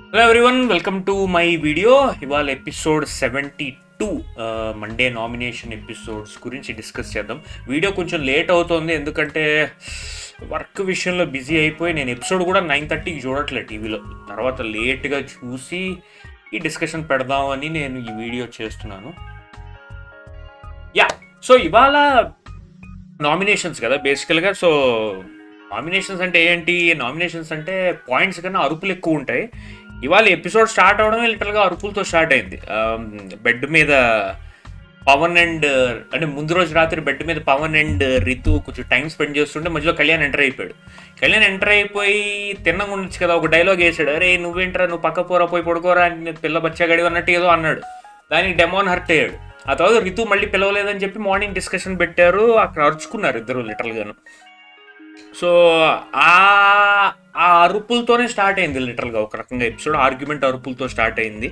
Hello everyone, welcome to my video. ఇవాళ episode 72 Monday nomination episodes గురించి discuss చేద్దాం. Video కొంచెం లేట్ అవుతుంది ఎందుకంటే వర్క్ విషయంలో బిజీ అయిపోయి నేను ఎపిసోడ్ కూడా 9:30కి చూడట్లేదు టీవీలో. తర్వాత లేట్గా చూసి ఈ డిస్కషన్ పెడదామని నేను ఈ వీడియో చేస్తున్నాను. యా, సో ఇవాళ నామినేషన్స్ కదా బేసికల్గా. సో నామినేషన్స్ అంటే ఏంటి? నామినేషన్స్ అంటే పాయింట్స్ కన్నా అరుపులు ఎక్కువ ఉంటాయి. ఇవాళ ఎపిసోడ్ స్టార్ట్ అవడమే లిటరల్గా అరుపులతో స్టార్ట్ అయింది. బెడ్ మీద పవన్ అండ్ అంటే ముందు రోజు రాత్రి బెడ్ మీద పవన్ అండ్ రితు కొంచెం టైం స్పెండ్ చేస్తుంటే మధ్యలో కళ్యాణ్ ఎంటర్ అయిపోయాడు. కళ్యాణ్ ఎంటర్ అయిపోయి తిన్నగా ఉండొచ్చు కదా, ఒక డైలాగ్ వేసాడు, అరే నువ్వేంట్రా, నువ్వు పక్క పోరా, పోయి పడుకోరా అని పిల్ల బచ్చగాడి అన్నట్టు ఏదో అన్నాడు. దానికి డెమోన్ హర్ట్ అయ్యాడు. ఆ తర్వాత రితు మళ్ళీ పిలవలేదని చెప్పి మార్నింగ్ డిస్కషన్ పెట్టారు. అక్కడ అరుచుకున్నారు ఇద్దరు లిటరల్గాను. సో ఆ అరుపులతోనే స్టార్ట్ అయింది లిటరల్గా. ఒక రకంగా ఎపిసోడ్ ఆర్గ్యుమెంట్ అరుపులతో స్టార్ట్ అయింది.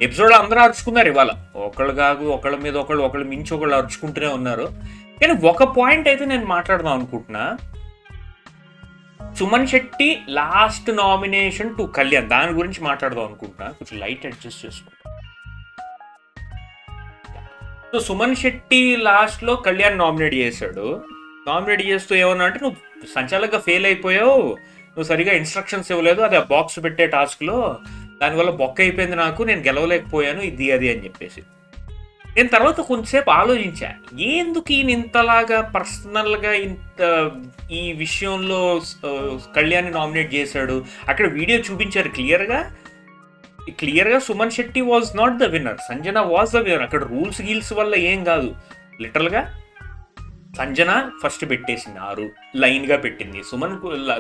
ఎపిసోడ్ అందరూ అరుచుకున్నారు ఇవాళ, ఒకళ్ళు కాదు ఒకళ్ళ మీద ఒకళ్ళు మించి ఒకళ్ళు అరుచుకుంటూనే ఉన్నారు. కానీ ఒక పాయింట్ అయితే నేను మాట్లాడదాం అనుకుంటున్నా. Suman Shetty last nomination to Kalyan, దాని గురించి మాట్లాడదాం అనుకుంటున్నా. కొంచెం లైట్ అడ్జస్ట్ చేసుకుంటా. సో సుమన్ శెట్టి లాస్ట్లో కళ్యాణ్ నామినేట్ చేశాడు. నామినేట్ చేస్తూ ఏమన్నా అంటే, నువ్వు సంచాలకంగా ఫెయిల్ అయిపోయావు, నువ్వు సరిగా ఇన్స్ట్రక్షన్స్ ఇవ్వలేదు, అది ఆ బాక్స్ పెట్టే టాస్క్లో, దానివల్ల బొక్క అయిపోయింది నాకు, నేను గెలవలేకపోయాను, ఇది అది అని చెప్పేసి. నేను తర్వాత కొంచెంసేపు ఆలోచించా, ఎందుకు ఈయన ఇంతలాగా పర్సనల్గా ఈ విషయంలో కళ్యాణ్ని నామినేట్ చేశాడు. అక్కడ వీడియో చూపించారు క్లియర్గా Suman Shetty was not the winner, Sanjana was the winner. అక్కడ రూల్స్ గీల్స్ వల్ల ఏం కాదు. లిటరల్గా సంజన ఫస్ట్ పెట్టేసింది, 6 లైన్గా పెట్టింది. సుమన్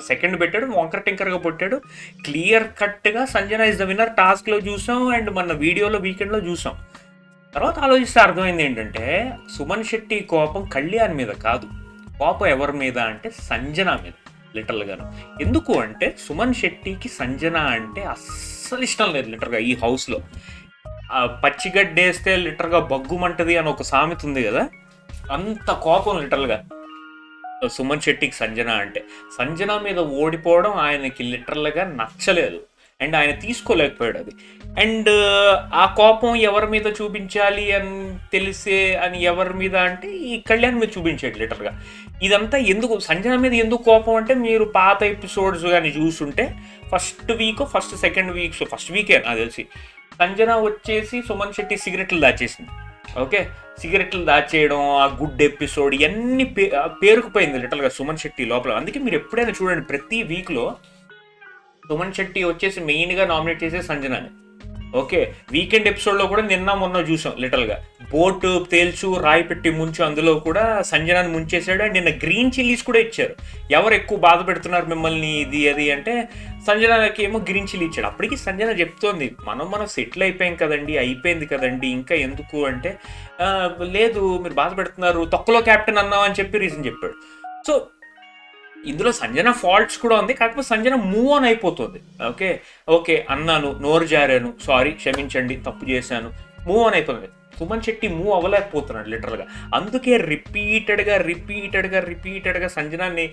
సెకండ్ పెట్టాడు, వంకర్ టింకర్గా పెట్టాడు. క్లియర్ కట్గా సంజన ఇస్ ద విన్నర్ టాస్క్లో చూసాం అండ్ మన వీడియోలో వీకెండ్లో చూసాం. తర్వాత ఆలోచిస్తే అర్థమైంది ఏంటంటే, సుమన్ శెట్టి కోపం కళ్యాణ్ మీద కాదు, కోపం ఎవరి మీద అంటే సంజన మీద లిటరల్గాను. ఎందుకు అంటే సుమన్ శెట్టికి సంజన అంటే అస్సలు ఇష్టం లేదు లిటరల్గా. ఈ హౌస్లో పచ్చిగడ్డేస్తే లిటరల్గా బగ్గుమంటది అని ఒక సామెత ఉంది కదా, అంత కోపం లిటరల్గా సుమన్ శెట్టికి సంజన అంటే. సంజన మీద ఓడిపోవడం ఆయనకి లిటరల్గా నచ్చలేదు అండ్ ఆయన తీసుకోలేకపోయాడు అది. అండ్ ఆ కోపం ఎవరి మీద చూపించాలి అని తెలిసే అని ఎవరి మీద అంటే ఈ కళ్యాణ్ మీద చూపించాడు లిటరల్గా. ఇదంతా ఎందుకు సంజన మీద ఎందుకు కోపం అంటే, మీరు పాత ఎపిసోడ్స్ కానీ చూస్తుంటే ఫస్ట్ సెకండ్ వీకే నాకు తెలిసి సంజన వచ్చేసి సుమన్ శెట్టి సిగరెట్లు దాచేసింది. ఓకే, సిగరెట్లు దాచేయడం, ఆ గుడ్ ఎపిసోడ్ ఇవన్నీ పేరుకుపోయింది లిటరల్గా సుమన్ శెట్టి లోపల. అందుకే మీరు ఎప్పుడైనా చూడండి, ప్రతి వీక్లో సుమన్ శెట్టి వచ్చేసి మెయిన్గా నామినేట్ చేసే సంజనాని. ఓకే, వీకెండ్ ఎపిసోడ్లో కూడా నిన్న మొన్న చూసాం లిటరల్గా, బోటు తేల్చు రాయి పెట్టి ముంచు, అందులో కూడా సంజనాన్ని ముంచేశాడు. అండ్ నిన్న గ్రీన్ చిల్లీస్ కూడా ఇచ్చారు. ఎవరు ఎక్కువ బాధ పెడుతున్నారు మిమ్మల్ని ఇది అది అంటే సంజనాకి ఏమో గ్రీన్ చిల్లీ ఇచ్చాడు. అప్పటికి సంజన చెప్తోంది, మనం సెటిల్ అయిపోయాం కదండి, అయిపోయింది కదండి, ఇంకా ఎందుకు అంటే, లేదు మీరు బాధ పెడుతున్నారు, తొక్కలో క్యాప్టెన్ అన్నాం అని చెప్పి రీజన్ చెప్పాడు. సో ఇందులో సంజన ఫాల్ట్స్ కూడా ఉంది, కాకపోతే సంజన మూవ్ ఆన్ అయిపోతుంది. ఓకే అన్నాను, నోరు జారాను, సారీ క్షమించండి, తప్పు చేశాను, మూవ్ ఆన్ అయిపోతుంది. సుమన్ శెట్టి మూవ్ అవ్వలేకపోతున్నాడు లిటరల్గా. అందుకే రిపీటెడ్గా సంజనాన్ని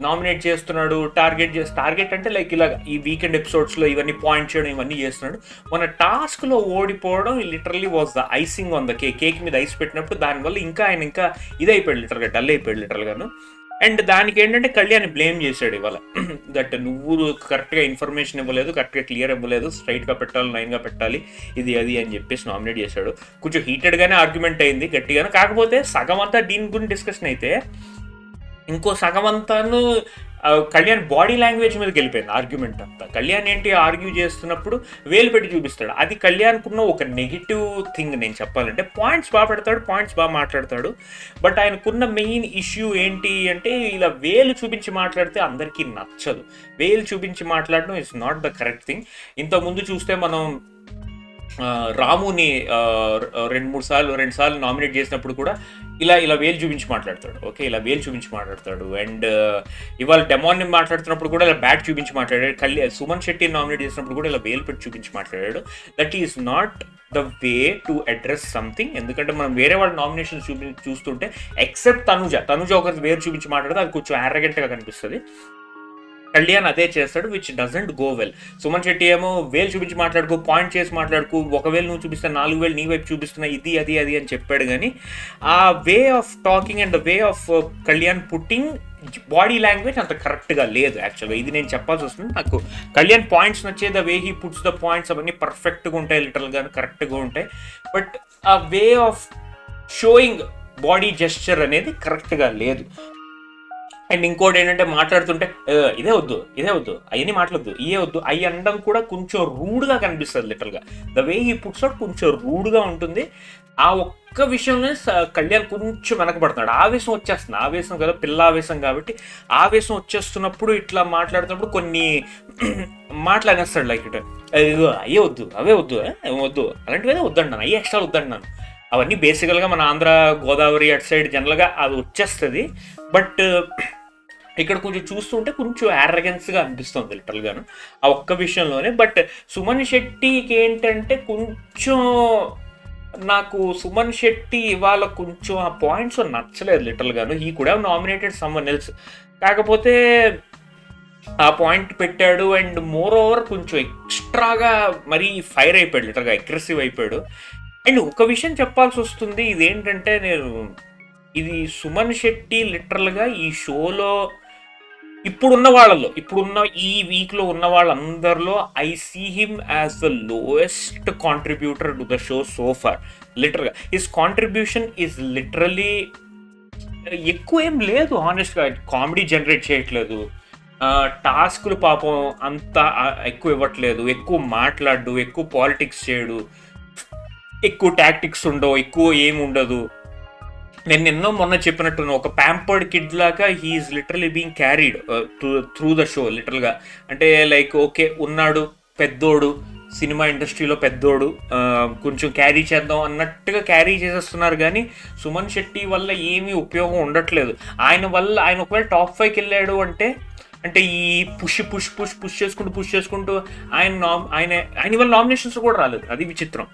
నామినేట్ చేస్తున్నాడు. టార్గెట్ అంటే లైక్ ఇలాగ ఈ వీకెండ్ ఎపిసోడ్స్లో ఇవన్నీ పాయింట్ చేయడం ఇవన్నీ చేస్తున్నాడు. మన టాస్క్లో ఓడిపోవడం literally was the icing on the cake మీద ఐస్ పెట్టినప్పుడు దానివల్ల ఆయన ఇంకా ఇదైపోయాడు లిటరల్గా, డల్ అయిపోయాడు లిటరల్గాను. అండ్ దానికి ఏంటంటే కళ్యాణ్ బ్లేమ్ చేశాడు ఇవాళ, దట్ నువ్వు కరెక్ట్గా ఇన్ఫర్మేషన్ ఇవ్వలేదు, కరెక్ట్గా క్లియర్ ఇవ్వలేదు, స్ట్రైట్గా పెట్టాలి, లైన్గా పెట్టాలి, ఇది అది అని చెప్పేసి నామినేట్ చేశాడు. కొంచెం హీటెడ్గానే ఆర్గ్యుమెంట్ అయింది, గట్టిగానే. కాకపోతే సగం అంతా దీని గురించి డిస్కషన్ అయితే, ఇంకో సగం అంతాను కళ్యాణ్ బాడీ లాంగ్వేజ్ మీదకి వెళ్ళిపోయింది ఆర్గ్యుమెంట్ అంతా. కళ్యాణ్ ఏంటి ఆర్గ్యూ చేస్తున్నప్పుడు వేలు పెట్టి చూపిస్తాడు, అది కళ్యాణ్కున్న ఒక నెగిటివ్ థింగ్. నేను చెప్పాలంటే పాయింట్స్ బాగా పెడతాడు, పాయింట్స్ బాగా మాట్లాడతాడు, బట్ ఆయనకున్న మెయిన్ ఇష్యూ ఏంటి అంటే, ఇలా వేలు చూపించి మాట్లాడితే అందరికీ నచ్చదు. వేలు చూపించి మాట్లాడడం it's not the correct thing. ఇంతకుముందు చూస్తే మనం రాముని 2 సార్లు నామినేట్ చేసినప్పుడు కూడా ఇలా వేలు చూపించి మాట్లాడతాడు. ఓకే, ఇలా వేలు చూపించి మాట్లాడతాడు. అండ్ ఇవాళ డెమాన్ని మాట్లాడుతున్నప్పుడు కూడా ఇలా బ్యాట్ చూపించి మాట్లాడాడు. సుమన్ శెట్టిని నామినేట్ చేసినప్పుడు కూడా ఇలా వేలు పెట్టి చూపించి మాట్లాడాడు. That is not the way to address something. ఎందుకంటే మనం వేరే వాళ్ళ నామినేషన్ చూస్తుంటే, ఎక్సెప్ట్ తనుజ ఒకరి వేరు చూపించి మాట్లాడితే అది కొంచెం యారగెంట్గా కనిపిస్తుంది. కళ్యాణ్ అదే చేస్తాడు, which doesn't go well. Suman Shetty ఏమో వేలు చూపించి మాట్లాడుకో, పాయింట్ చేసి మాట్లాడుకో, ఒకవేళ నువ్వు చూపిస్తే 4 వేలు నీ వైపు చూపిస్తున్నా, ఇది అది అది అని చెప్పాడు. కానీ ఆ way of talking and the way of Kalyan putting body language అంత కరెక్ట్గా లేదు యాక్చువల్గా. ఇది నేను చెప్పాల్సి వస్తుంది. నాకు కళ్యాణ్ పాయింట్స్ నచ్చే, the way he puts the points అవన్నీ పర్ఫెక్ట్గా ఉంటాయి, లిటరల్గా కరెక్ట్గా ఉంటాయి. బట్ ఆ way of showing body gesture అనేది కరెక్ట్గా లేదు. అండ్ ఇంకోటి ఏంటంటే మాట్లాడుతుంటే ఇదే వద్దు అవన్నీ మాట్లాడద్దు, ఇవే వద్దు అవి అనడం కూడా కొంచెం రూడ్గా కనిపిస్తుంది లిటరల్గా. ద వే ఈ పుట్స్ అవుట్ కొంచెం రూడ్గా ఉంటుంది. ఆ ఒక్క విషయంలో కళ్యాణ్ కొంచెం వెనకబడుతున్నాడు. ఆవేశం వచ్చేస్తుంది, ఆవేశం కదా, పిల్ల ఆవేశం కాబట్టి ఆవేశం వచ్చేస్తున్నప్పుడు ఇట్లా మాట్లాడుతున్నప్పుడు కొన్ని మాట్లాడేస్తాడు. లైక్ ఇట్ అయ్యే వద్దు, అవే వద్దు, వద్దు అలాంటివే వద్దంటాను, అయ్యే ఎక్స్ట్రా వద్దంటున్నాను. అవన్నీ బేసికల్గా మన ఆంధ్ర గోదావరి అటు సైడ్ జనరల్గా అది వచ్చేస్తుంది. బట్ ఇక్కడ కొంచెం చూస్తుంటే కొంచెం యారగెన్స్గా అనిపిస్తుంది లిటరల్గాను ఆ ఒక్క విషయంలోనే. బట్ సుమన్ శెట్టికి ఏంటంటే కొంచెం నాకు సుమన్ శెట్టి ఇవాళ కొంచెం ఆ పాయింట్స్ నచ్చలేదు లిటరల్గాను. ఈ కూడా నామినేటెడ్ సమ్వన్ ఎల్స్, కాకపోతే ఆ పాయింట్ పెట్టాడు. అండ్ మోర్ ఓవర్ కొంచెం ఎక్స్ట్రాగా మరీ ఫైర్ అయిపోయాడు, లిటరల్గా అగ్రెసివ్ అయిపోయాడు. అండ్ ఒక విషయం చెప్పాల్సి వస్తుంది, ఇదేంటంటే ఇది సుమన్ శెట్టి లిటరల్గా ఈ షోలో ఇప్పుడున్న ఈ వీక్లో ఉన్న వాళ్ళందరిలో I see him as the lowest contributor to the show so far. లిటరల్గా హిస్ కాంట్రిబ్యూషన్ ఈజ్ లిటరలీ ఎక్కువ ఏం లేదు హానెస్ట్గా. కామెడీ జనరేట్ చేయట్లేదు, టాస్కులు పాపం అంత ఎక్కువ ఇవ్వట్లేదు, ఎక్కువ మాట్లాడు, ఎక్కువ పాలిటిక్స్ చేయడు, ఎక్కువ టాక్టిక్స్ ఉండవు, ఎక్కువ ఏమి ఉండదు. నేను ఎన్నో మొన్న చెప్పినట్టు ఒక ప్యాంపర్డ్ కిడ్ లాగా he is literally being carried through the show లిటరల్గా. అంటే లైక్ ఓకే ఉన్నాడు పెద్దోడు, సినిమా ఇండస్ట్రీలో పెద్దోడు, కొంచెం క్యారీ చేద్దాం అన్నట్టుగా క్యారీ చేసేస్తున్నారు. కానీ సుమన్ శెట్టి వల్ల ఏమీ ఉపయోగం ఉండట్లేదు. ఆయన ఒకవేళ టాప్ 5కి వెళ్ళాడు అంటే ఈ పుష్ చేసుకుంటూ ఆయన వల్ల నామినేషన్స్ కూడా రాలేదు. అది విచిత్రం.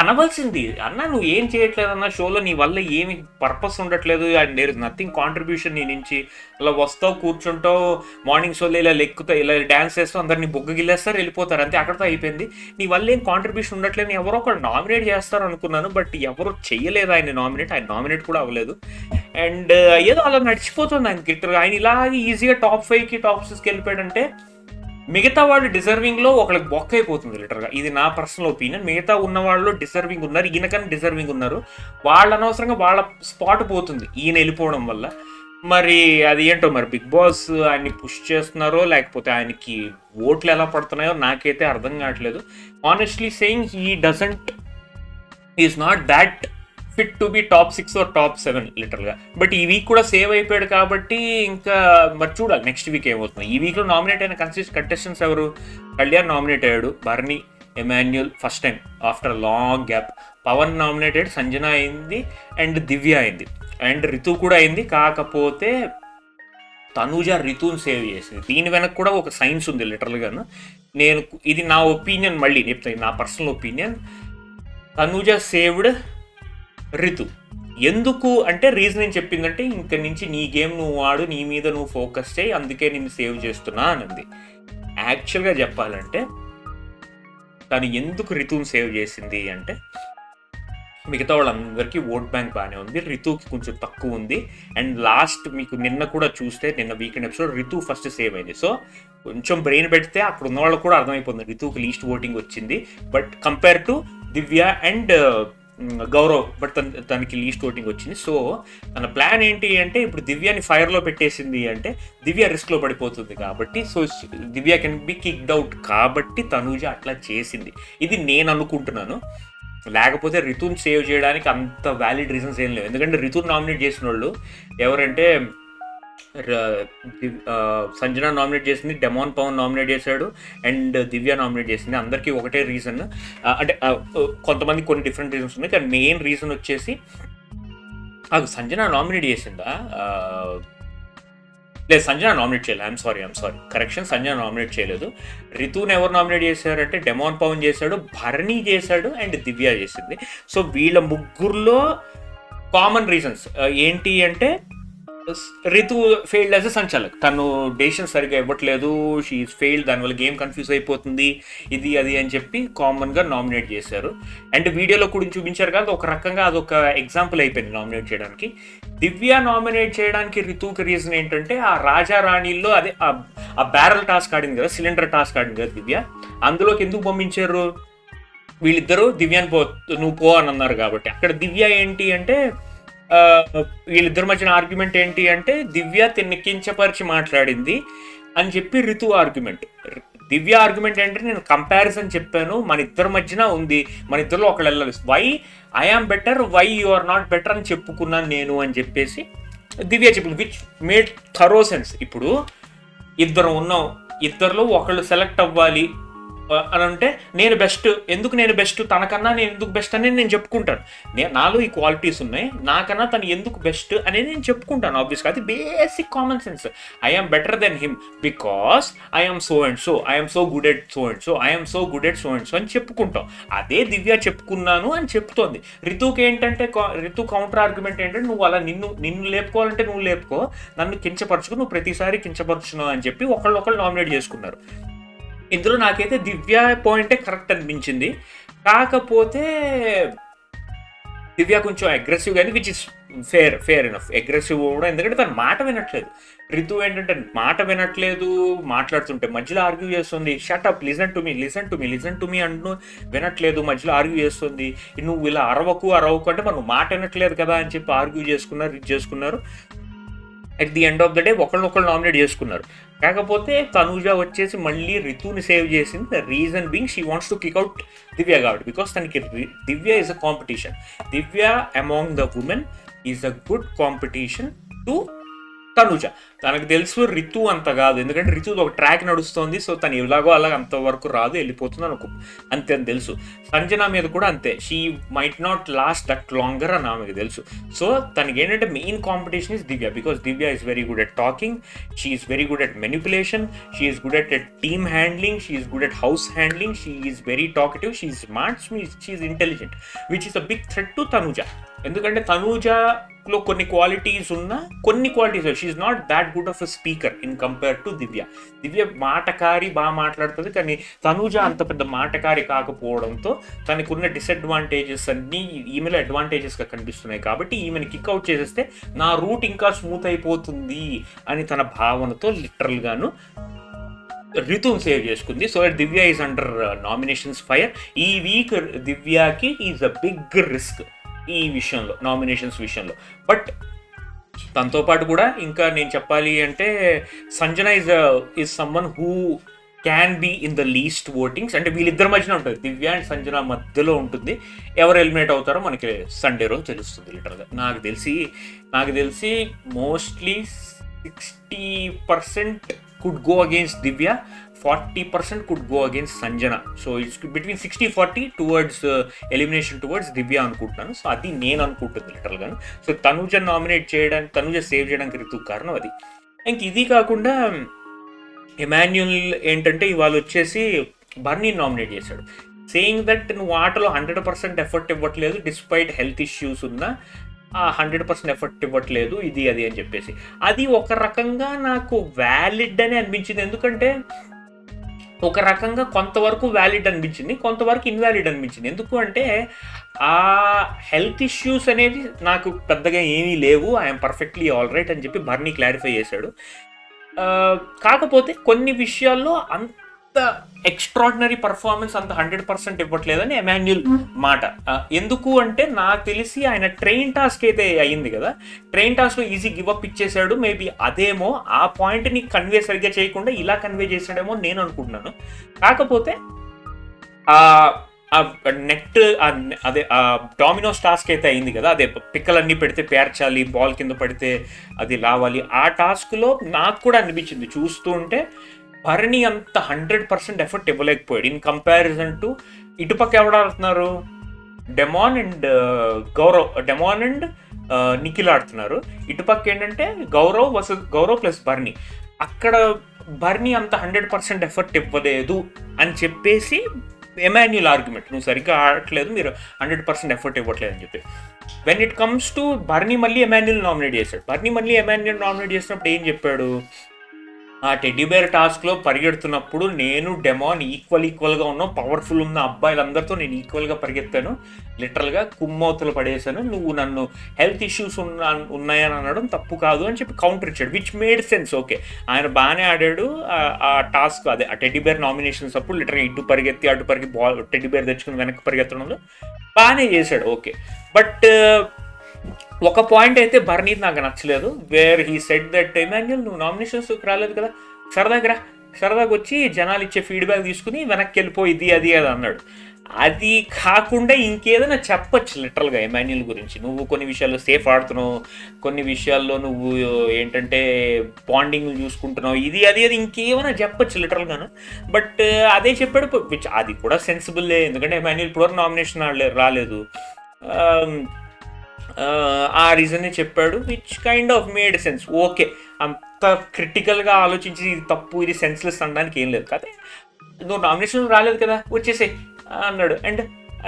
అనవలసింది అన్న, నువ్వు ఏం చేయట్లేదు అన్న షోలో, నీ వల్ల ఏమి పర్పస్ ఉండట్లేదు, and there is nothing contribution నీ నుంచి. ఇలా వస్తావు, కూర్చుంటావు, మార్నింగ్ షోలో ఇలా లెక్కుతావు, ఇలా డ్యాన్స్ చేస్తావు, అందరినీ బొగ్గగిల్లేస్తారు, వెళ్ళిపోతారు, అంతే, అక్కడితో అయిపోయింది. నీ వల్ల ఏం కాంట్రిబ్యూషన్ ఉండట్లేదు. ఎవరో ఒకరు నామినేట్ చేస్తారు అనుకున్నాను, బట్ ఎవరు చెయ్యలేదు ఆయన నామినేట్ కూడా అవ్వలేదు. అండ్ ఏదో అలా నడిచిపోతుంది ఆయన గిట్టరు. ఆయన ఇలాగే ఈజీగా టాప్ 5కి టాప్ 6కి వెళ్ళిపోయాడంటే మిగతా వాళ్ళు డిజర్వింగ్లో ఒకళ్ళకి బొక్క అయిపోతుంది లిటరల్గా. ఇది నా పర్సనల్ ఒపీనియన్. మిగతా ఉన్న వాళ్ళు డిజర్వింగ్ ఉన్నారు, ఈయనకన్నా డిజర్వింగ్ ఉన్నారు. వాళ్ళ అనవసరంగా వాళ్ళ స్పాట్ పోతుంది ఈయన వెళ్ళిపోవడం వల్ల. మరి అది ఏంటో, మరి బిగ్ బాస్ ఆయన్ని పుష్ చేస్తున్నారో లేకపోతే ఆయనకి ఓట్లు ఎలా పడుతున్నాయో నాకైతే అర్థం కావట్లేదు. Honestly saying is not that fit to be top 6 or top 7 లిటరల్గా. బట్ ఈ వీక్ కూడా సేవ్ అయిపోయాడు కాబట్టి ఇంకా మరి చూడాలి నెక్స్ట్ వీక్ ఏమవుతుంది. ఈ వీక్లో నామినేట్ అయిన కంటెస్టెంట్స్ ఎవరు? కళ్యాణ్ నామినేట్ అయ్యాడు, Bharani, Emmanuel first time after long gap, Pavan nominated, Sanjana అయింది, అండ్ దివ్య అయింది, అండ్ రితు కూడా అయింది. కాకపోతే తనూజ రితుని సేవ్ చేసింది. దీని వెనక కూడా ఒక సైన్స్ ఉంది లిటరల్గాను. ఇది నా ఒపీనియన్, మళ్ళీ చెప్తాను నా personal opinion. Tanuja saved Ritu. ఎందుకు అంటే రీజన్ ఏం చెప్పిందంటే, ఇంక నుంచి నీ గేమ్ నువ్వు ఆడు, నీ మీద నువ్వు ఫోకస్ చేయి, అందుకే నేను సేవ్ చేస్తున్నా అన్నది. యాక్చువల్గా చెప్పాలంటే తను ఎందుకు రితుని సేవ్ చేసింది అంటే, మిగతా వాళ్ళందరికీ ఓట్ బ్యాంక్ బాగానే ఉంది, రితుకి కొంచెం తక్కువ ఉంది. అండ్ లాస్ట్ మీకు నిన్న కూడా చూస్తే, నిన్న weekend episode Ritu first save అయింది. సో కొంచెం బ్రెయిన్ పెడితే అక్కడ ఉన్న వాళ్ళకు కూడా అర్థమైపోతుంది రితుకి లీస్ట్ ఓటింగ్ వచ్చింది. But compare to Divya and Gaurav, but తనకి లీస్ట్ ఓటింగ్ వచ్చింది. సో తన ప్లాన్ ఏంటి అంటే, ఇప్పుడు దివ్యాని ఫైర్లో పెట్టేసింది అంటే దివ్య రిస్క్లో పడిపోతుంది కాబట్టి, so Divya can be kicked out కాబట్టి తనూజ అట్లా చేసింది. ఇది నేను అనుకుంటున్నాను. లేకపోతే రితుని సేవ్ చేయడానికి అంత వ్యాలిడ్ రీజన్స్ ఏం లేవు. ఎందుకంటే రితుని నామినేట్ చేసిన వాళ్ళు ఎవరంటే, సంజన నామినేట్ చేసింది, డెమాన్ పవన్ నామినేట్ చేశాడు, అండ్ దివ్య నామినేట్ చేసింది. అందరికీ ఒకటే రీజన్, అంటే కొంతమంది కొన్ని డిఫరెంట్ రీజన్స్ ఉన్నాయి, కానీ మెయిన్ రీజన్ వచ్చేసి సంజన నామినేట్ చేసిందా, లేదు సంజన నామినేట్ చేయలేదు. I'm sorry correction, Sanjana nominate చేయలేదు. రితుని ఎవరు నామినేట్ చేశారంటే డెమాన్ పవన్ చేశాడు, భరణి చేశాడు, అండ్ దివ్య చేసింది. సో వీళ్ళ ముగ్గురులో కామన్ రీజన్స్ ఏంటి అంటే, రితు ఫెయిల్డ్ యాజ్ అ సంచాలక్, తను డెసిషన్ సరిగా ఇవ్వట్లేదు, షీఈస్ ఫెయిల్డ్, దానివల్ల గేమ్ కన్ఫ్యూజ్ అయిపోతుంది, ఇది అది అని చెప్పి కామన్గా నామినేట్ చేశారు. అండ్ వీడియోలో కూడా చూపించారు కదా, ఒక రకంగా అదొక ఎగ్జాంపుల్ అయిపోయింది నామినేట్ చేయడానికి. దివ్య నామినేట్ చేయడానికి రితుకి రీజన్ ఏంటంటే ఆ రాజా రాణిల్లో అదే ఆ బ్యారల్ టాస్క్ ఆడింది కదా, సిలిండర్ టాస్క్ ఆడింది కదా దివ్య, అందులోకి ఎందుకు పంపించారు వీళ్ళిద్దరూ దివ్యాని నువ్వు పో అని అన్నారు కాబట్టి. అక్కడ దివ్య ఏంటి అంటే వీళ్ళిద్దరి మధ్యన ఆర్గ్యుమెంట్ ఏంటి అంటే దివ్య తిన్ని కించపరిచి మాట్లాడింది అని చెప్పి రితు ఆర్గ్యుమెంట్. దివ్య ఆర్గ్యుమెంట్ ఏంటంటే నేను కంపారిజన్ చెప్పాను, మన ఇద్దరి మధ్యన ఉంది, మన ఇద్దరిలో ఒకళ్ళు వెళ్ళాలి, why I am better, why you are not better అని చెప్పుకున్నాను నేను అని చెప్పేసి దివ్య చెప్పింది, విచ్ మేడ్ థరో సెన్స్. ఇప్పుడు ఇద్దరు ఉన్నాం, ఇద్దరిలో ఒకళ్ళు సెలెక్ట్ అవ్వాలి అని అంటే నేను బెస్ట్, ఎందుకు నేను బెస్ట్, తనకన్నా నేను ఎందుకు బెస్ట్ అనేది నేను చెప్పుకుంటాను. నాలో ఈ క్వాలిటీస్ ఉన్నాయి, నాకన్నా తను ఎందుకు బెస్ట్ అనేది నేను చెప్పుకుంటాను. ఆబ్వియస్గా అది basic common sense. I'm better than him because I'm so and so, I'm so good at so and so, I'm so good at so and so అని చెప్పుకుంటాం. అదే దివ్య చెప్పుకున్నాను అని చెప్తోంది. రితుకి ఏంటంటే రితు కౌంటర్ ఆర్గ్యుమెంట్ ఏంటంటే నువ్వు అలా నిన్ను లేపుకోవాలంటే నువ్వు లేపుకో, నన్ను కించపరచుకో, నువ్వు ప్రతిసారి కించపరుచున్నావు అని చెప్పి ఒకళ్ళు నామినేట్ చేసుకున్నారు. ఇందులో నాకైతే దివ్య పాయింటే కరెక్ట్ అనిపించింది. కాకపోతే దివ్య కొంచెం అగ్రెసివ్ కానీ, which is fair enough. Aggressive కూడా, ఎందుకంటే తను మాట వినట్లేదు. రితు ఏంటంటే మాట వినట్లేదు, మాట్లాడుతుంటే మధ్యలో ఆర్గ్యూ చేస్తుంది, షటప్, లిజన్ టు మీ అంటూ వినట్లేదు, మధ్యలో ఆర్గ్యూ చేస్తుంది, నువ్వు ఇలా అరవకు అంటే మనం మాట వినట్లేదు కదా అని చెప్పి ఆర్గ్యూ చేసుకున్నారు. At the end of the day ఒకళ్ళు నామినేట్ చేసుకున్నారు. కాకపోతే తనూజ వచ్చేసి మళ్ళీ రితుని సేవ్ చేసింది. The reason being she wants to kick out Divya కాబట్టి, బికాస్ తనకి Divya is a competition. Divya among the women is a good competition to Tanuja. తనకు తెలుసు రితు అంత కాదు, ఎందుకంటే రితు ఒక ట్రాక్ నడుస్తుంది, సో తను ఎలాగో అలాగ అంతవరకు రాదు, వెళ్ళిపోతుంది అంతే అని తెలుసు. సంజన మీద కూడా అంతే, she might not last that longer అని ఆమెకు తెలుసు. సో తనకి ఏంటంటే main competition is Divya, because Divya is very good at talking, she is very good at manipulation, she is good at team handling, she is good at house handling, she is very talkative, she is smart, she is intelligent, which is a big threat to Tanuja. ఎందుకంటే తనూజలో కొన్ని qualities she is not that good of a speaker in compare to Divya. Divya మాటకారి, బాగా మాట్లాడుతుంది, కానీ తనూజ అంత పెద్ద మాటకారి కాకపోవడంతో తనకున్న డిసడ్వాంటేజెస్ అన్నీ ఈమెలో అడ్వాంటేజెస్గా కనిపిస్తున్నాయి. కాబట్టి ఈమెను కిక్అవుట్ చేసేస్తే నా రూట్ ఇంకా స్మూత్ అయిపోతుంది అని తన భావనతో లిటరల్గాను రితుని సేవ్ చేసుకుంది. So Divya is under nominations fire. ఈ వీక్ దివ్యాకి ఈజ్ అ బిగ్ రిస్క్ ఈ విషయంలో, నామినేషన్స్ విషయంలో. బట్ తనతో పాటు కూడా ఇంకా నేను చెప్పాలి అంటే Sanjana is someone who can be in the least votings. అంటే వీళ్ళిద్దరి మధ్యన ఉంటుంది, దివ్య అండ్ సంజన మధ్యలో ఉంటుంది. ఎవరు ఎలిమినేట్ అవుతారో మనకి సండే రోజు తెలుస్తుంది లిటరల్గా. నాకు తెలిసి mostly 60% could go against Divya, 40% could go against Sanjana. So it's between 60-40 towards elimination towards Divya అనుకుంటున్నాను. సో అది నేను అనుకుంటుంది లిటరల్గాను. సో తనూజ సేవ్ చేయడానికి రితు కారణం అది. ఇంక ఇది కాకుండా ఎమాన్యుల్ ఏంటంటే ఇవాళ వచ్చేసి బర్నీ నామినేట్ చేశాడు, సేయింగ్ దట్ నువ్వు ఆటలో 100% ఎఫర్ట్ ఇవ్వట్లేదు, డిస్పైట్ హెల్త్ ఇష్యూస్ ఉన్నా 100% ఎఫర్ట్ ఇవ్వట్లేదు, ఇది అది అని చెప్పేసి. అది ఒక రకంగా నాకు వ్యాలిడ్ అని అనిపించింది. ఎందుకంటే ఒక రకంగా కొంతవరకు వ్యాలిడ్ అనిపించింది, కొంతవరకు ఇన్వాలిడ్ అనిపించింది. ఎందుకు అంటే ఆ హెల్త్ ఇష్యూస్ అనేది నాకు పెద్దగా ఏమీ లేవు, ఐఎమ్ పర్ఫెక్ట్లీ ఆల్ రైట్ అని చెప్పి బర్నీ క్లారిఫై చేశాడు. కాకపోతే కొన్ని విషయాల్లో అంత ఎక్స్ట్రాడినరీ పర్ఫార్మెన్స్ అంత 100% ఇవ్వట్లేదని ఎమాన్యుల్ మాట. ఎందుకు అంటే నాకు తెలిసి ఆయన ట్రైన్ టాస్క్ అయితే అయ్యింది కదా, ట్రైన్ టాస్క్లో ఈజీ గివప్ ఇచ్చేసాడు. మేబీ అదేమో ఆ పాయింట్ని కన్వే సరిగ్గా చేయకుండా ఇలా కన్వే చేసాడేమో నేను అనుకుంటున్నాను. కాకపోతే నెట్ అదే డామినోస్ టాస్క్ అయితే అయింది కదా, అదే పిక్కలన్నీ పెడితే పేర్చాలి, బాల్ కింద పడితే అది లావాలి, ఆ టాస్క్లో నాకు కూడా అనిపించింది చూస్తూ ఉంటే భరణి అంత 100% ఎఫర్ట్ ఇవ్వలేకపోయాడు ఇన్ కంపారిజన్ టు ఇటుపక్క ఎవరు ఆడుతున్నారు, డెమాన్ అండ్ నిఖిల్ ఆడుతున్నారు. ఇటుపక్క ఏంటంటే గౌరవ్ ప్లస్ భరణి. అక్కడ భరణి అంత 100% ఎఫర్ట్ ఇవ్వలేదు అని చెప్పేసి ఎమాన్యుల్ ఆర్గ్యుమెంట్, నువ్వు సరిగ్గా ఆడట్లేదు, మీరు 100% ఎఫర్ట్ ఇవ్వట్లేదు అని చెప్పి. వెన్ ఇట్ కమ్స్ టు బర్నీ మళ్ళీ ఎమాన్యుల్ నామినేట్ చేశాడు. బర్నీ మళ్ళీ ఎమాన్యుల్ నామినేట్ చేసినప్పుడు ఏం చెప్పాడు, ఆ టెడ్డీబేర్ టాస్క్లో పరిగెడుతున్నప్పుడు నేను డెమాన్ ఈక్వల్గా ఉన్నాం, పవర్ఫుల్ ఉన్న అబ్బాయిలందరితో నేను ఈక్వల్గా పరిగెత్తాను, లిటరల్గా కుమ్మౌతులు పడేశాను, నువ్వు నన్ను హెల్త్ ఇష్యూస్ ఉన్నాయని అనడం తప్పు కాదు అని చెప్పి కౌంటర్ ఇచ్చాడు, విచ్ మేడ్ సెన్స్. ఓకే, ఆయన బాగానే ఆడాడు ఆ టాస్క్, అదే ఆ టెడ్డీబేర్ నామినేషన్స్ అప్పుడు లిటరల్గా ఇటు పరిగెత్తి అటు పరిగెత్తి బాల్ టెడ్డీబేర్ తెచ్చుకుని వెనక్కి పరిగెత్తడంలో బాగానే చేశాడు. ఓకే, బట్ ఒక పాయింట్ అయితే బర్నీది నాకు నచ్చలేదు, where he said that Emmanuel నువ్వు నామినేషన్స్ రాలేదు కదా, సరదాగా వచ్చి జనాలు ఇచ్చే ఫీడ్బ్యాక్ తీసుకుని వెనక్కి వెళ్ళిపో, ఇది అది అన్నాడు. అది కాకుండా ఇంకేదైనా చెప్పచ్చు లిటరల్గా ఎమాన్యుల్ గురించి, నువ్వు కొన్ని విషయాల్లో సేఫ్ ఆడుతున్నావు, కొన్ని విషయాల్లో నువ్వు ఏంటంటే బాండింగ్ చూసుకుంటున్నావు, ఇది అది ఇంకేమైనా చెప్పచ్చు లిటరల్గాను. బట్ అదే చెప్పాడు, విచ్ అది కూడా సెన్సిబుల్లే, ఎందుకంటే ఎమాన్యుల్ ఇప్పుడు నామినేషన్ రాలేదు, ఆ రీజన్ని చెప్పాడు, which kind of made sense. Okay, అంత క్రిటికల్గా ఆలోచించి ఇది తప్పు ఇది సెన్స్లెస్ అనడానికి ఏం లేదు కదా, నువ్వు నామినేషన్ రాలేదు కదా వచ్చేసే అన్నాడు.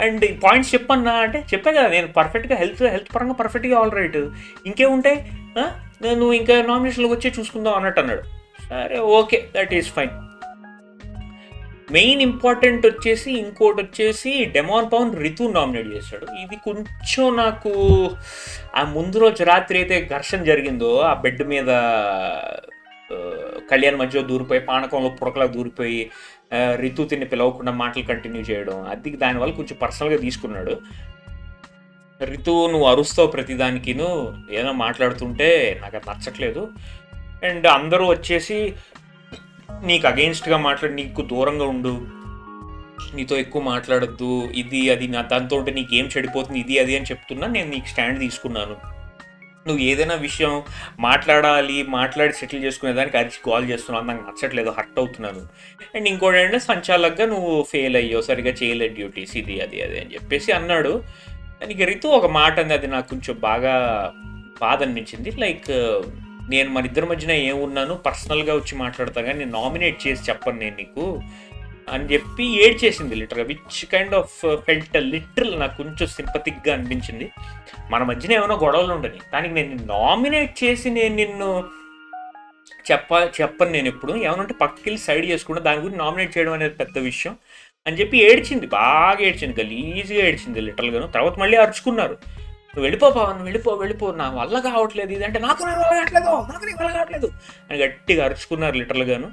అండ్ పాయింట్స్ చెప్పన్నా అంటే చెప్పా కదా, నేను పర్ఫెక్ట్గా హెల్త్ పరంగా పర్ఫెక్ట్గా ఆల్ రైట్, ఇంకేముంటాయి, నువ్వు ఇంకా నామినేషన్లోకి వచ్చే చూసుకుందాం అన్నట్టు అన్నాడు. సరే okay, that is fine. Main important వచ్చేసి ఇంకోటి వచ్చేసి డెమాన్ పవన్ రితు నామినేట్ చేశాడు. ఇది కొంచెం నాకు ఆ ముందు రోజు రాత్రి అయితే ఘర్షణ జరిగిందో, ఆ బెడ్ మీద కళ్యాణ్ మధ్యలో దూరిపోయి పానకంలో పుడకలా దూరిపోయి రితు తిని పిలవకుండా మాటలు కంటిన్యూ చేయడం, అది దానివల్ల కొంచెం పర్సనల్గా తీసుకున్నాడు. రితు నువ్వు అరుస్తావు ప్రతిదానికిను, ఏదో మాట్లాడుతుంటే నాకు అది నచ్చట్లేదు, అండ్ అందరూ వచ్చేసి నీకు అగెయిన్స్ట్గా మాట్లాడి నీకు దూరంగా ఉండు, నీతో ఎక్కువ మాట్లాడద్దు, ఇది అది నా దాంతో నీకేం చెడిపోతుంది ఇది అది అని చెప్తున్నా, నేను నీకు స్టాండ్ తీసుకున్నాను, నువ్వు ఏదైనా విషయం మాట్లాడి సెటిల్ చేసుకునేదానికి అరిచి కాల్ చేస్తున్నావు, నాకు నచ్చట్లేదు, హర్ట్ అవుతున్నాను. అండ్ ఇంకోటి ఏంటంటే సంచాలకుగా నువ్వు ఫెయిల్ అయ్యో, సరిగ్గా చేయలేదు డ్యూటీస్, ఇది అది అని చెప్పేసి అన్నాడు. దానికి రితు ఒక మాట అంది, అది నాకు కొంచెం బాగా బాధ అనిపించింది. లైక్ నేను మన ఇద్దరి మధ్యన ఏమున్నాను పర్సనల్గా వచ్చి మాట్లాడతా కానీ నేను నామినేట్ చేసి చెప్పను నేను నీకు అని చెప్పి ఏడ్చేసింది లిటరల్గా, which kind of felt literal నాకు కొంచెం సింపతిక్గా అనిపించింది. మన మధ్యన ఏమైనా గొడవలు ఉండని, దానికి నేను నామినేట్ చేసి నేను నిన్ను చెప్పను, నేను ఎప్పుడు ఏమనంటే పక్కకెళ్ళి సైడ్ చేసుకుంటా, దాని గురించి నామినేట్ చేయడం అనేది పెద్ద విషయం అని చెప్పి ఏడ్చింది, బాగా ఏడ్చింది, గలీజ్గా ఏడ్చింది లిటరల్గాను. తర్వాత మళ్ళీ అరుచుకున్నారు, నువ్వు వెళ్ళిపో పవన్, వెళ్ళిపో నా వల్ల కావట్లేదు, ఇదంటే నాకు వల్ల కావట్లేదు అని గట్టిగా అరుచుకున్నారు లిటరల్గాను.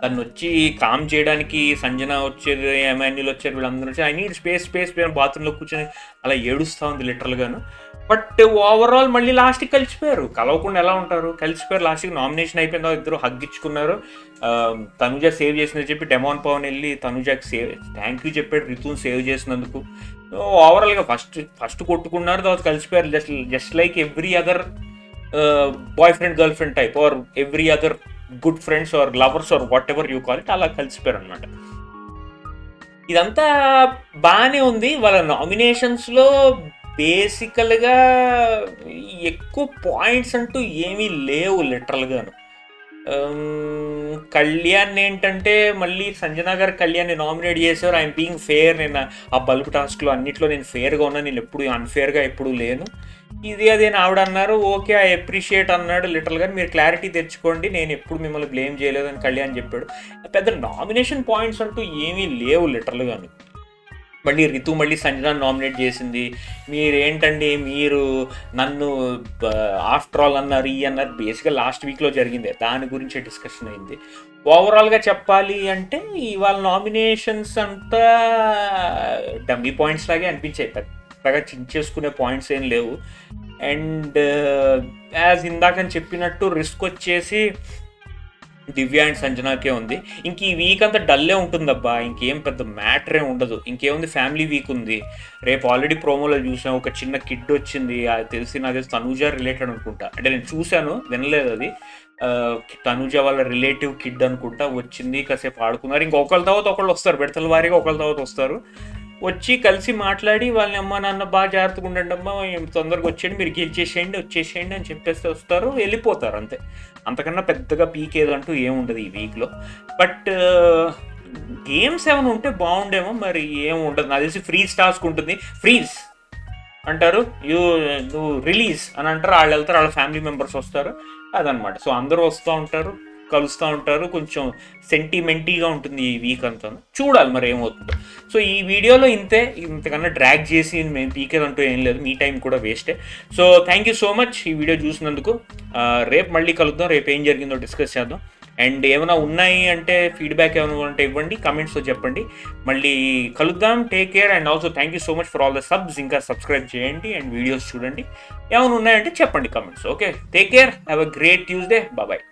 తను వచ్చి కామ్ చేయడానికి సంజన వచ్చేది, ఎమాన్యుల్ వచ్చారు, వీళ్ళందరూ వచ్చి ఐ నీడ్ స్పేస్ బాత్రూంలో కూర్చొని అలా ఏడుస్తూ ఉంది లిటరల్గాను. బట్ ఓవరాల్ మళ్ళీ లాస్ట్కి కలిసిపోయారు, కలవకుండా ఎలా ఉంటారు, కలిసిపోయారు. లాస్ట్కి నామినేషన్ అయిపోయిందో ఇద్దరు హగ్గిచ్చుకున్నారు. తనుజ సేవ్ చేసిందని చెప్పి డెమాన్ పవన్ వెళ్ళి తనుజకి థ్యాంక్ యూ చెప్పాడు రితుని సేవ్ చేసినందుకు. ఓవరాల్గా ఫస్ట్ కొట్టుకున్నారు, తర్వాత కలిసిపోయారు, just like every other boyfriend girlfriend type or every other good friends or lovers or whatever you call it, అలా కలిసిపోయారు అనమాట. ఇదంతా బాగానే ఉంది. వాళ్ళ నామినేషన్స్లో బేసికల్గా ఎక్కువ పాయింట్స్ అంటూ ఏమీ లేవు లిటరల్గాను. కళ్యాణ్ ఏంటంటే మళ్ళీ సంజన గారు కళ్యాణ్ని నామినేట్ చేశారు, ఐఎమ్ బీయింగ్ ఫేర్, నేను ఆ బల్బ్ టాస్క్లో అన్నిట్లో నేను ఫేర్గా ఉన్నా, నేను ఎప్పుడు అన్ఫేర్గా ఎప్పుడు లేను, ఇది అదే ఆవిడ అన్నారు. ఓకే, ఐ అప్రిషియేట్ అన్నాడు లిటరల్గా, మీరు క్లారిటీ తెచ్చుకోండి, నేను ఎప్పుడు మిమ్మల్ని బ్లేమ్ చేయలేదని కళ్యాణ్ చెప్పాడు. పెద్ద నామినేషన్ పాయింట్స్ అంటూ ఏమీ లేవు లిటరల్గాను. మళ్ళీ రితు మళ్ళీ సంజన నామినేట్ చేసింది, మీరేంటండి మీరు నన్ను ఆఫ్టర్ ఆల్ అన్నారు ఈ అన్నారు, బేసిక్గా లాస్ట్ వీక్లో జరిగింది, దాని గురించే డిస్కషన్ అయింది. ఓవరాల్గా చెప్పాలి అంటే ఇవాళ నామినేషన్స్ అంతా డమ్మీ పాయింట్స్ లాగే అనిపించాయి, పెద్దగా చించేసుకునే పాయింట్స్ ఏం లేవు. అండ్ యాజ్ ఇందాకని చెప్పినట్టు రిస్క్ వచ్చేసి దివ్య అండ్ సంజనాకే ఉంది. ఇంక ఈ వీక్ అంతా డల్లే ఉంటుందబ్బా, ఇంకేం పెద్ద మ్యాటరే ఉండదు. ఇంకేముంది, ఫ్యామిలీ వీక్ ఉంది. రేపు ఆల్రెడీ ప్రోమోలో చూసాం, ఒక చిన్న కిడ్ వచ్చింది, అది తెలిసి నాకు తనూజ రిలేటెడ్ అనుకుంటా, అంటే నేను చూశాను వినలేదు, అది తనూజ వాళ్ళ రిలేటివ్ కిడ్ అనుకుంటా వచ్చింది, కాసేపు ఆడుకున్నారు. ఇంకొకళ్ళ తర్వాత ఒకళ్ళు వస్తారు, విడతల వారీగా ఒకళ్ళ తర్వాత వస్తారు, వచ్చి కలిసి మాట్లాడి వాళ్ళని అమ్మ నాన్న బాగా జాగ్రత్తగా ఉండండి అమ్మ, తొందరగా వచ్చేయండి, మీరు గెలిచేసేయండి వచ్చేసేయండి అని చెప్పేస్తే వస్తారు, వెళ్ళిపోతారు అంతే. అంతకన్నా పెద్దగా పీక్ ఏదంటూ ఏముండదు ఈ వీక్లో. బట్ గేమ్స్ ఏమైనా ఉంటే బాగుండేమో, మరి ఏం ఉండదు నాకు తెలిసి. ఫ్రీజ్ టాస్క్ ఉంటుంది, ఫ్రీజ్ అంటారు, నువ్వు రిలీజ్ అని అంటారు, వాళ్ళు వెళ్తారు, వాళ్ళ ఫ్యామిలీ మెంబర్స్ వస్తారు, అదనమాట. సో అందరూ వస్తూ ఉంటారు, కలుస్తూ ఉంటారు, కొంచెం సెంటిమెంటీగా ఉంటుంది ఈ వీక్ అంతా. చూడాలి మరి ఏమవుతుందో. సో ఈ వీడియోలో ఇంతే, ఇంతకన్నా డ్రాగ్ చేసి మేము పీకేదంటూ ఏం లేదు, మీ టైం కూడా వేస్టే. So thank you so much ఈ వీడియో చూసినందుకు. రేపు మళ్ళీ కలుద్దాం, రేపు ఏం జరిగిందో డిస్కస్ చేద్దాం. అండ్ ఏమైనా ఉన్నాయి అంటే ఫీడ్బ్యాక్ ఏమైనా ఉంటే ఇవ్వండి, కమెంట్స్లో చెప్పండి. మళ్ళీ కలుద్దాం, take care. And also thank you so much for all the subs. ఇంకా సబ్స్క్రైబ్ చేయండి అండ్ వీడియోస్ చూడండి. ఏమైనా ఉన్నాయంటే చెప్పండి comments. Okay, take care, have a great Tuesday, bye.